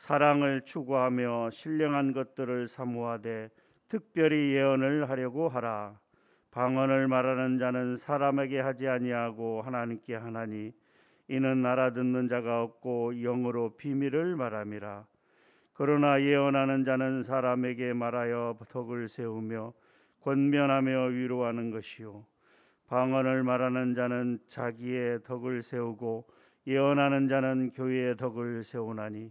사랑을 추구하며 신령한 것들을 사모하되 특별히 예언을 하려고 하라. 방언을 말하는 자는 사람에게 하지 아니하고 하나님께 하나니 이는 알아듣는 자가 없고 영으로 비밀을 말함이라. 그러나 예언하는 자는 사람에게 말하여 덕을 세우며 권면하며 위로하는 것이요 방언을 말하는 자는 자기의 덕을 세우고 예언하는 자는 교회의 덕을 세우나니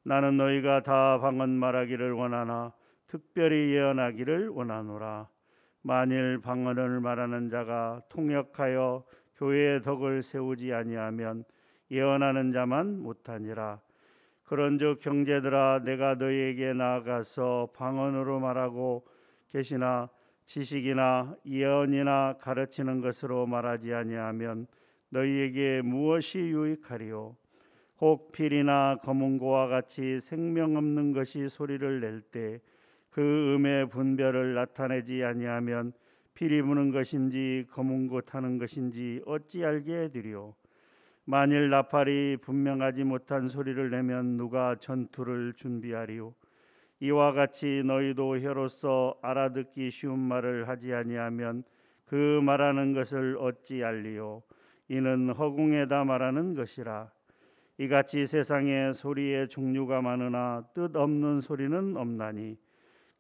나는 너희가 다 방언 말하기를 원하나 특별히 예언하기를 원하노라. 만일 방언을 말하는 자가 통역하여 교회의 덕을 세우지 아니하면 예언하는 자만 못하니라. 그런즉 형제들아, 내가 너희에게 나아가서 방언으로 말하고 계시나 지식이나 예언이나 가르치는 것으로 말하지 아니하면 너희에게 무엇이 유익하리요? 혹 필이나 검은고와 같이 생명 없는 것이 소리를 낼 때 그 음의 분별을 나타내지 아니하면 필이 부는 것인지 검은고 타는 것인지 어찌 알게 되리요? 만일 나팔이 분명하지 못한 소리를 내면 누가 전투를 준비하리요? 이와 같이 너희도 혀로서 알아듣기 쉬운 말을 하지 아니하면 그 말하는 것을 어찌 알리요? 이는 허공에다 말하는 것이라. 이같이 세상에 소리의 종류가 많으나 뜻 없는 소리는 없나니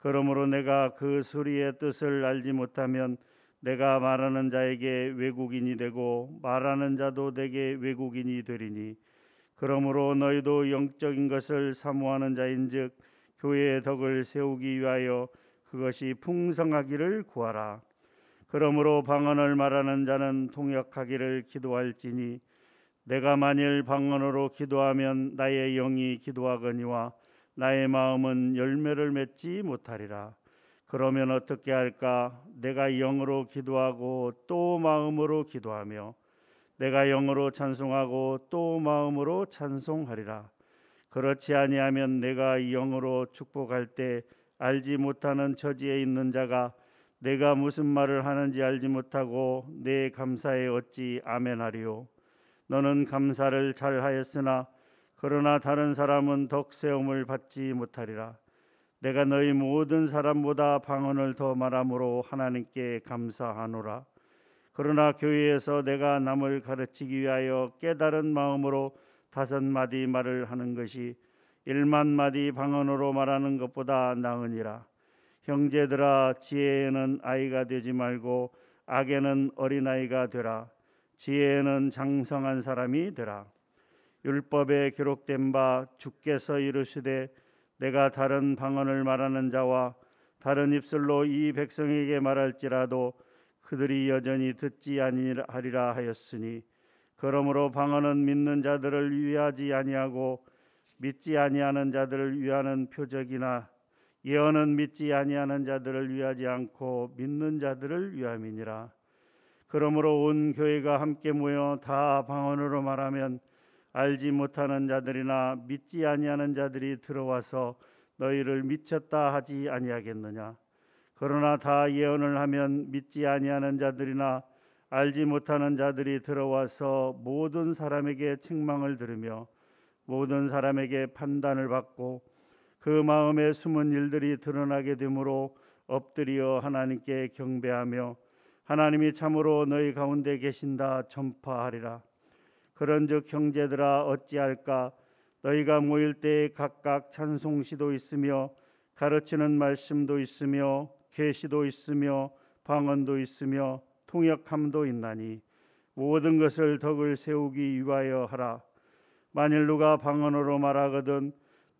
그러므로 내가 그 소리의 뜻을 알지 못하면 내가 말하는 자에게 외국인이 되고 말하는 자도 내게 외국인이 되리니 그러므로 너희도 영적인 것을 사모하는 자인즉 교회의 덕을 세우기 위하여 그것이 풍성하기를 구하라. 그러므로 방언을 말하는 자는 통역하기를 기도할지니 내가 만일 방언으로 기도하면 나의 영이 기도하거니와 나의 마음은 열매를 맺지 못하리라. 그러면 어떻게 할까? 내가 영으로 기도하고 또 마음으로 기도하며 내가 영으로 찬송하고 또 마음으로 찬송하리라. 그렇지 아니하면 내가 영으로 축복할 때 알지 못하는 처지에 있는 자가 내가 무슨 말을 하는지 알지 못하고 내 감사에 어찌 아멘하리요? 너는 감사를 잘하였으나 그러나 다른 사람은 덕세움을 받지 못하리라. 내가 너희 모든 사람보다 방언을 더 말함으로 하나님께 감사하노라. 그러나 교회에서 내가 남을 가르치기 위하여 깨달은 마음으로 5마디 말을 하는 것이 1만 마디 방언으로 말하는 것보다 나으니라. 형제들아, 지혜에는 아이가 되지 말고 악에는 어린아이가 되라. 지혜에는 장성한 사람이 되라. 율법에 기록된 바 주께서 이르시되 내가 다른 방언을 말하는 자와 다른 입술로 이 백성에게 말할지라도 그들이 여전히 듣지 아니하리라 하였으니 그러므로 방언은 믿는 자들을 위하지 아니하고 믿지 아니하는 자들을 위하는 표적이나 예언은 믿지 아니하는 자들을 위하지 않고 믿는 자들을 위함이니라. 그러므로 온 교회가 함께 모여 다 방언으로 말하면 알지 못하는 자들이나 믿지 아니하는 자들이 들어와서 너희를 미쳤다 하지 아니하겠느냐? 그러나 다 예언을 하면 믿지 아니하는 자들이나 알지 못하는 자들이 들어와서 모든 사람에게 책망을 들으며 모든 사람에게 판단을 받고 그 마음에 숨은 일들이 드러나게 되므로 엎드려 하나님께 경배하며 하나님이 참으로 너희 가운데 계신다 전파하리라. 그런즉 형제들아, 어찌할까? 너희가 모일 때에 각각 찬송시도 있으며 가르치는 말씀도 있으며 계시도 있으며 방언도 있으며 통역함도 있나니 모든 것을 덕을 세우기 위하여 하라. 만일 누가 방언으로 말하거든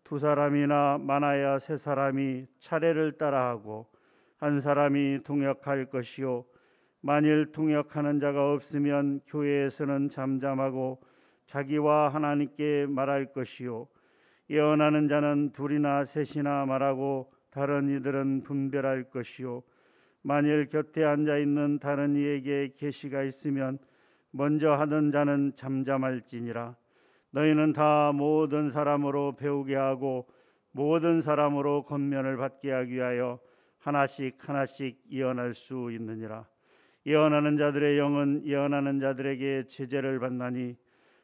2사람이나 많아야 3사람이 차례를 따라하고 1사람이 통역할 것이요 만일 통역하는 자가 없으면 교회에서는 잠잠하고 자기와 하나님께 말할 것이요 예언하는 자는 2이나 3이나 말하고 다른 이들은 분별할 것이요 만일 곁에 앉아 있는 다른 이에게 계시가 있으면 먼저 하던 자는 잠잠할지니라. 너희는 다 모든 사람으로 배우게 하고 모든 사람으로 권면을 받게 하기 위하여 하나씩 예언할 수 있느니라. 예언하는 자들의 영은 예언하는 자들에게 제재를 받나니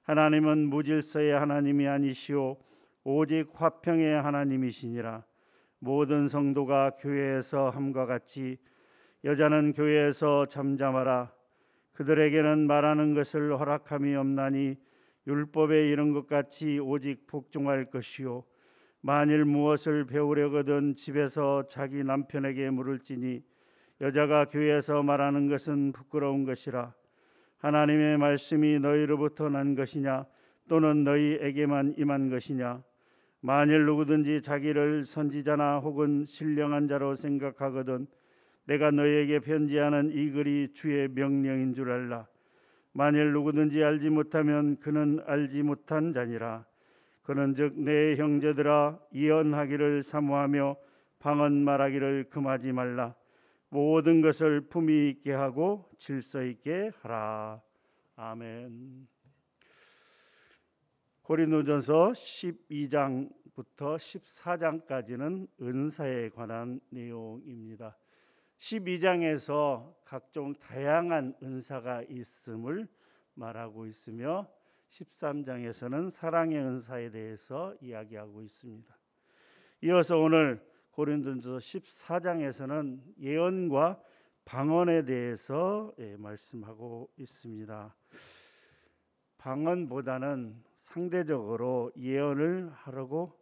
하나님은 무질서의 하나님이 아니시오 오직 화평의 하나님이시니라. 모든 성도가 교회에서 함과 같이 여자는 교회에서 잠잠하라. 그들에게는 말하는 것을 허락함이 없나니 율법에 이른 것 같이 오직 복종할 것이요, 만일 무엇을 배우려거든 집에서 자기 남편에게 물을지니 여자가 교회에서 말하는 것은 부끄러운 것이라. 하나님의 말씀이 너희로부터 난 것이냐, 또는 너희에게만 임한 것이냐. 만일 누구든지 자기를 선지자나 혹은 신령한 자로 생각하거든 내가 너희에게 편지하는 이 글이 주의 명령인 줄 알라. 만일 누구든지 알지 못하면 그는 알지 못한 자니라. 그런즉 내 형제들아, 예언하기를 사모하며 방언 말하기를 금하지 말라. 모든 것을 품위 있게 하고 질서 있게 하라. 아멘. 고린도전서 12장부터 14장까지는 은사에 관한 내용입니다. 12장에서 각종 다양한 은사가 있음을 말하고 있으며 13장에서는 사랑의 은사에 대해서 이야기하고 있습니다. 이어서 오늘 고린도전서 14장에서는 예언과 방언에 대해서 말씀하고 있습니다. 방언보다는 상대적으로 예언을 하라고,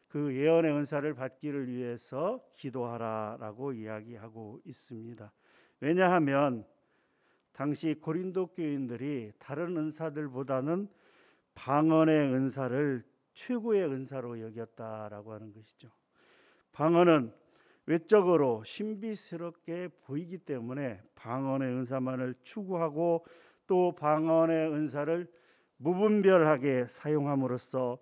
그 예언의 은사를 받기를 위해서 기도하라라고 이야기하고 있습니다. 왜냐하면 당시 고린도 교인들이 다른 은사들보다는 방언의 은사를 최고의 은사로 여겼다라고 하는 것이죠. 방언은 외적으로 신비스럽게 보이기 때문에 방언의 은사만을 추구하고 또 방언의 은사를 무분별하게 사용함으로써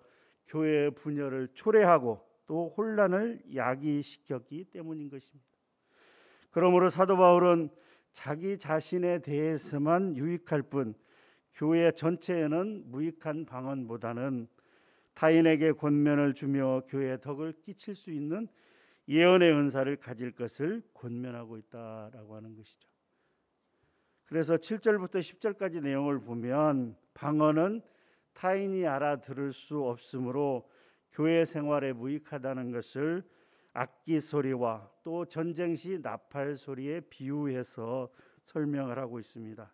교회의 분열을 초래하고 또 혼란을 야기시켰기 때문인 것입니다. 그러므로 사도 바울은 자기 자신에 대해서만 유익할 뿐 교회 전체에는 무익한 방언보다는 타인에게 권면을 주며 교회에 덕을 끼칠 수 있는 예언의 은사를 가질 것을 권면하고 있다라고 하는 것이죠. 그래서 7절부터 10절까지 내용을 보면 방언은 타인이 알아들을 수 없으므로 교회 생활에 무익하다는 것을 악기 소리와 또 전쟁 시 나팔 소리에 비유해서 설명을 하고 있습니다.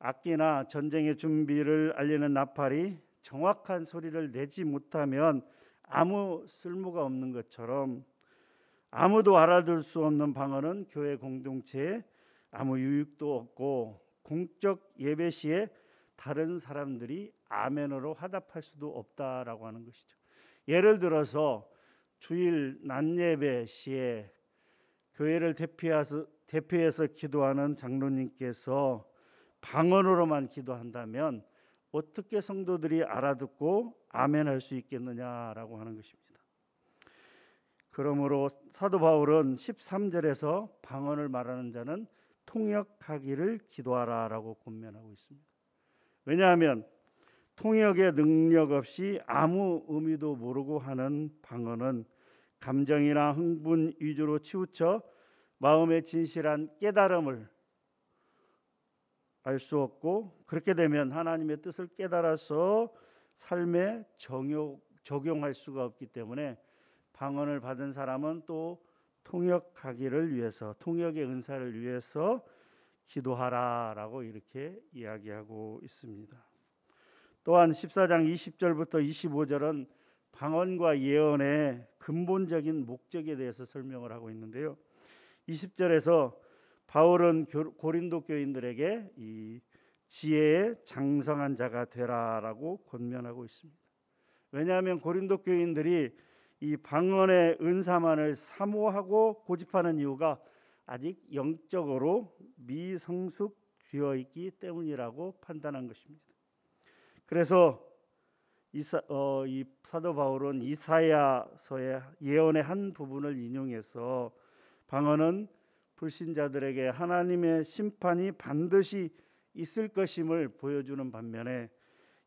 악기나 전쟁의 준비를 알리는 나팔이 정확한 소리를 내지 못하면 아무 쓸모가 없는 것처럼 아무도 알아들 수 없는 방언은 교회 공동체에 아무 유익도 없고 공적 예배 시에 다른 사람들이 아멘으로 화답할 수도 없다라고 하는 것이죠. 예를 들어서 주일 낮 예배 시에 교회를 대표해서 기도하는 장로님께서 방언으로만 기도한다면 어떻게 성도들이 알아듣고 아멘할 수 있겠느냐라고 하는 것입니다. 그러므로 사도 바울은 13절에서 방언을 말하는 자는 통역하기를 기도하라라고 권면하고 있습니다. 왜냐하면 통역의 능력 없이 아무 의미도 모르고 하는 방언은 감정이나 흥분 위주로 치우쳐 마음의 진실한 깨달음을 알 수 없고, 그렇게 되면 하나님의 뜻을 깨달아서 삶에 적용할 수가 없기 때문에 방언을 받은 사람은 또 통역하기를 위해서, 통역의 은사를 위해서 기도하라라고 이렇게 이야기하고 있습니다. 또한 14장 20절부터 25절은 방언과 예언의 근본적인 목적에 대해서 설명을 하고 있는데요. 20절에서 바울은 고린도 교인들에게 이 지혜의 장성한 자가 되라라고 권면하고 있습니다. 왜냐하면 고린도 교인들이 이 방언의 은사만을 사모하고 고집하는 이유가 아직 영적으로 미성숙되어 있기 때문이라고 판단한 것입니다. 그래서 이 사도 바울은 이사야서의 예언의 한 부분을 인용해서 방언은 불신자들에게 하나님의 심판이 반드시 있을 것임을 보여주는 반면에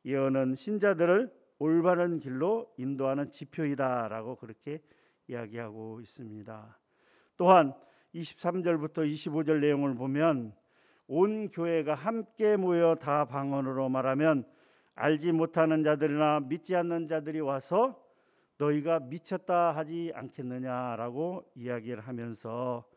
예언은 신자들을 올바른 길로 인도하는 지표이다라고 그렇게 이야기하고 있습니다. 또한 23절부터 25절 내용을 보면 온 교회가 함께 모여 다 방언으로 말하면 알지 못하는 자들이나 믿지 않는 자들이 와서 너희가 미쳤다 하지 않겠느냐라고 이야기를 하면서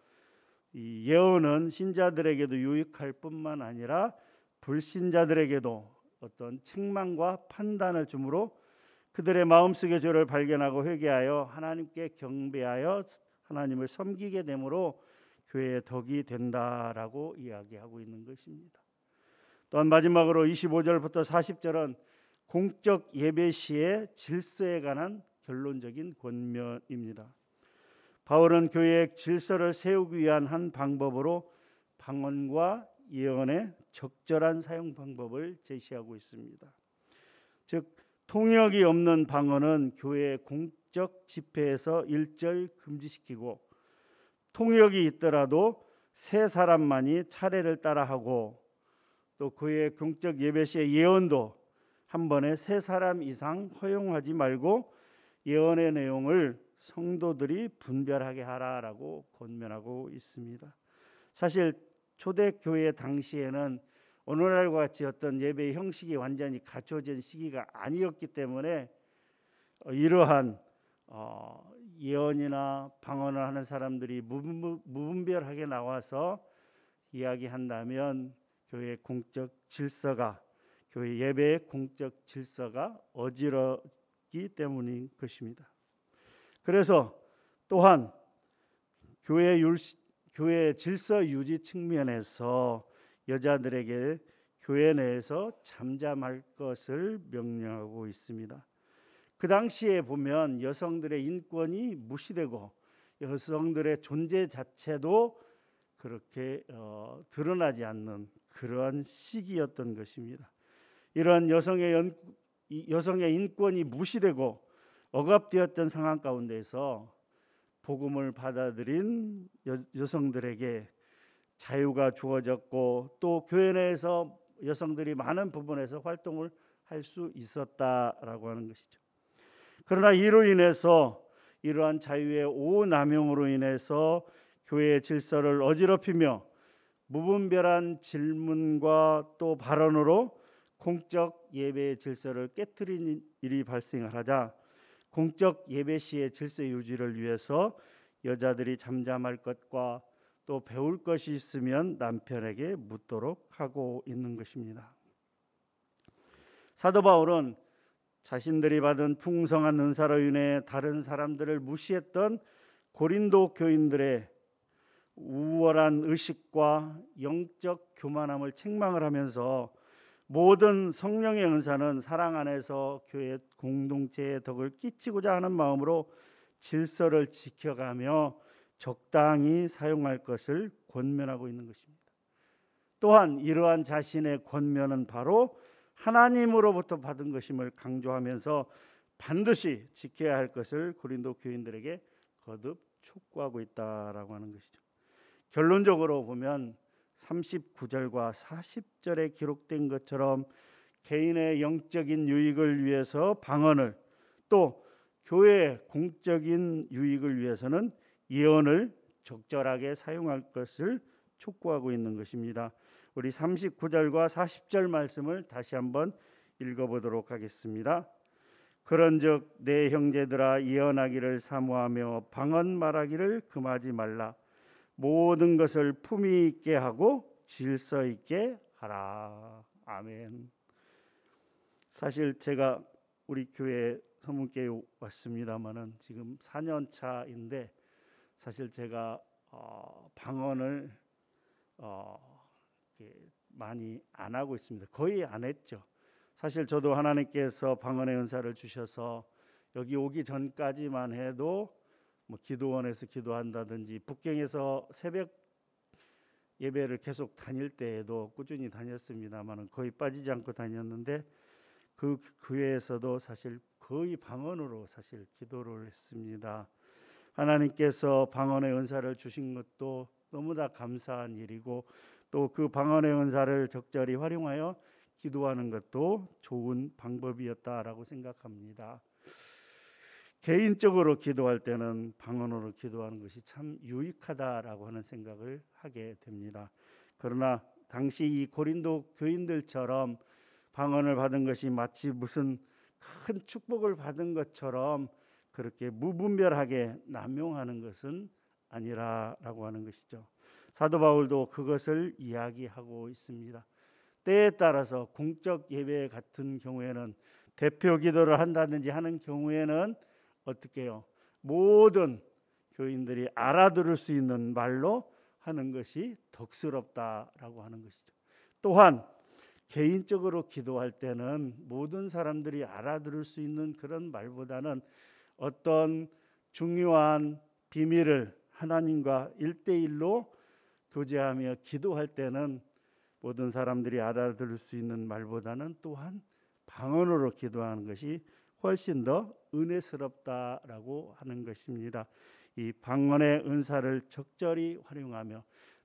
이 예언은 신자들에게도 유익할 뿐만 아니라 불신자들에게도 어떤 책망과 판단을 주므로 그들의 마음속의 죄를 발견하고 회개하여 하나님께 경배하여 하나님을 섬기게 되므로 교회의 덕이 된다라고 이야기하고 있는 것입니다. 또한 마지막으로 25절부터 40절은 공적 예배 시의 질서에 관한 결론적인 권면입니다. 바울은 교회의 질서를 세우기 위한 한 방법으로 방언과 예언의 적절한 사용 방법을 제시하고 있습니다. 즉 통역이 없는 방언은 교회의 공적 집회에서 일절 금지시키고, 통역이 있더라도 세 사람만이 차례를 따라하고, 또 교회의 공적 예배 시의 예언도 한 번에 세 사람 이상 허용하지 말고 예언의 내용을 성도들이 분별하게 하라라고 권면하고 있습니다. 사실 초대교회 당시에는 오늘날과 같이 어떤 예배의 형식이 완전히 갖춰진 시기가 아니었기 때문에 이러한 예언이나 방언을 하는 사람들이 무분별하게 나와서 이야기한다면 교회의 공적 질서가, 교회 예배의 공적 질서가 어지럽기 때문인 것입니다. 그래서 또한 교회 질서 유지 측면에서 여자들에게 교회 내에서 잠잠할 것을 명령하고 있습니다. 그 당시에 보면 여성들의 인권이 무시되고 여성들의 존재 자체도 그렇게 드러나지 않는 그러한 시기였던 것입니다. 이러한 여성의 인권이 무시되고 억압되었던 상황 가운데서 복음을 받아들인 여성들에게 자유가 주어졌고, 또 교회 내에서 여성들이 많은 부분에서 활동을 할 수 있었다라고 하는 것이죠. 그러나 이로 인해서 이러한 자유의 오남용으로 인해서 교회의 질서를 어지럽히며 무분별한 질문과 또 발언으로 공적 예배의 질서를 깨뜨리는 일이 발생을 하자 공적 예배 시의 질서 유지를 위해서 여자들이 잠잠할 것과 또 배울 것이 있으면 남편에게 묻도록 하고 있는 것입니다. 사도 바울은 자신들이 받은 풍성한 은사로 인해 다른 사람들을 무시했던 고린도 교인들의 우월한 의식과 영적 교만함을 책망을 하면서 모든 성령의 은사는 사랑 안에서 교회 공동체의 덕을 끼치고자 하는 마음으로 질서를 지켜가며 적당히 사용할 것을 권면하고 있는 것입니다. 또한 이러한 자신의 권면은 바로 하나님으로부터 받은 것임을 강조하면서 반드시 지켜야 할 것을 고린도 교인들에게 거듭 촉구하고 있다라고 하는 것이죠. 결론적으로 보면 39절과 40절에 기록된 것처럼 개인의 영적인 유익을 위해서 방언을, 또 교회의 공적인 유익을 위해서는 예언을 적절하게 사용할 것을 촉구하고 있는 것입니다. 우리 39절과 40절 말씀을 다시 한번 읽어보도록 하겠습니다. 그런즉 내 형제들아 예언하기를 사모하며 방언 말하기를 금하지 말라. 모든 것을 품위 있게 하고 질서 있게 하라. 아멘. 사실 제가 우리 교회 서문교회 왔습니다마는 지금 4년 차인데 사실 제가 방언을 많이 안 하고 있습니다. 거의 안 했죠. 사실 저도 하나님께서 방언의 은사를 주셔서 여기 오기 전까지만 해도 뭐 기도원에서 기도한다든지 북경에서 새벽 예배를 계속 다닐 때에도 꾸준히 다녔습니다만 거의 빠지지 않고 다녔는데 그 교회에서도 사실 거의 방언으로 사실 기도를 했습니다. 하나님께서 방언의 은사를 주신 것도 너무나 감사한 일이고 또 그 방언의 은사를 적절히 활용하여 기도하는 것도 좋은 방법이었다라고 생각합니다. 개인적으로 기도할 때는 방언으로 기도하는 것이 참 유익하다라고 하는 생각을 하게 됩니다. 그러나 당시 이 고린도 교인들처럼 방언을 받은 것이 마치 무슨 큰 축복을 받은 것처럼 그렇게 무분별하게 남용하는 것은 아니라라고 하는 것이죠. 사도 바울도 그것을 이야기하고 있습니다. 때에 따라서 공적 예배 같은 경우에는 대표 기도를 한다든지 하는 경우에는 어떻게 해요? 모든 교인들이 알아들을 수 있는 말로 하는 것이 덕스럽다라고 하는 것이죠. 또한 개인적으로 기도할 때는 모든 사람들이 알아들을 수 있는 그런 말보다는 어떤 중요한 비밀을 하나님과 1대1로 교제하며 기도할 때는 모든 사람들이 알아들을 수 있는 말보다는 또한 방언으로 기도하는 것이 훨씬 더 은혜스럽다라고 하는 것입니다. 이 방언의 은사를 적절히 활용하며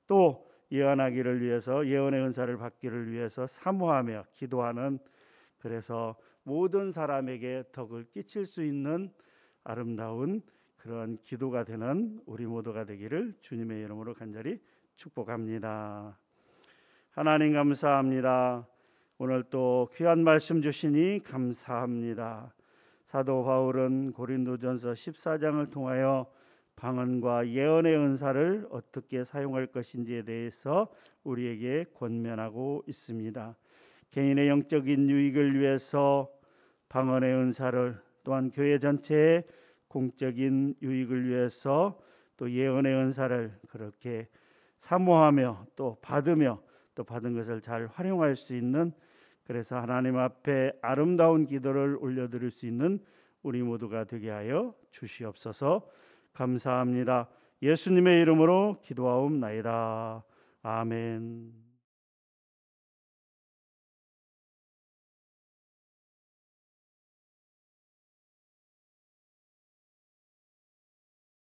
또 예언하기를 위해서 예언의 은사를 받기를 위해서 사모하며 기도하는, 그래서 모든 사람에게 덕을 끼칠 수 있는 아름다운 그런 기도가 되는 우리 모두가 되기를 주님의 이름으로 간절히 축복합니다. 하나님 감사합니다. 오늘 또 귀한 말씀 주시니 감사합니다. 사도 바울은 고린도전서 14장을 통하여 방언과 예언의 은사를 어떻게 사용할 것인지에 대해서 우리에게 권면하고 있습니다. 개인의 영적인 유익을 위해서 방언의 은사를, 또한 교회 전체의 공적인 유익을 위해서 또 예언의 은사를 그렇게 사모하며 또 받으며 또 받은 것을 잘 활용할 수 있는, 그래서 하나님 앞에 아름다운 기도를 올려드릴 수 있는 우리 모두가 되게 하여 주시옵소서. 감사합니다. 예수님의 이름으로 기도하옵나이다. 아멘.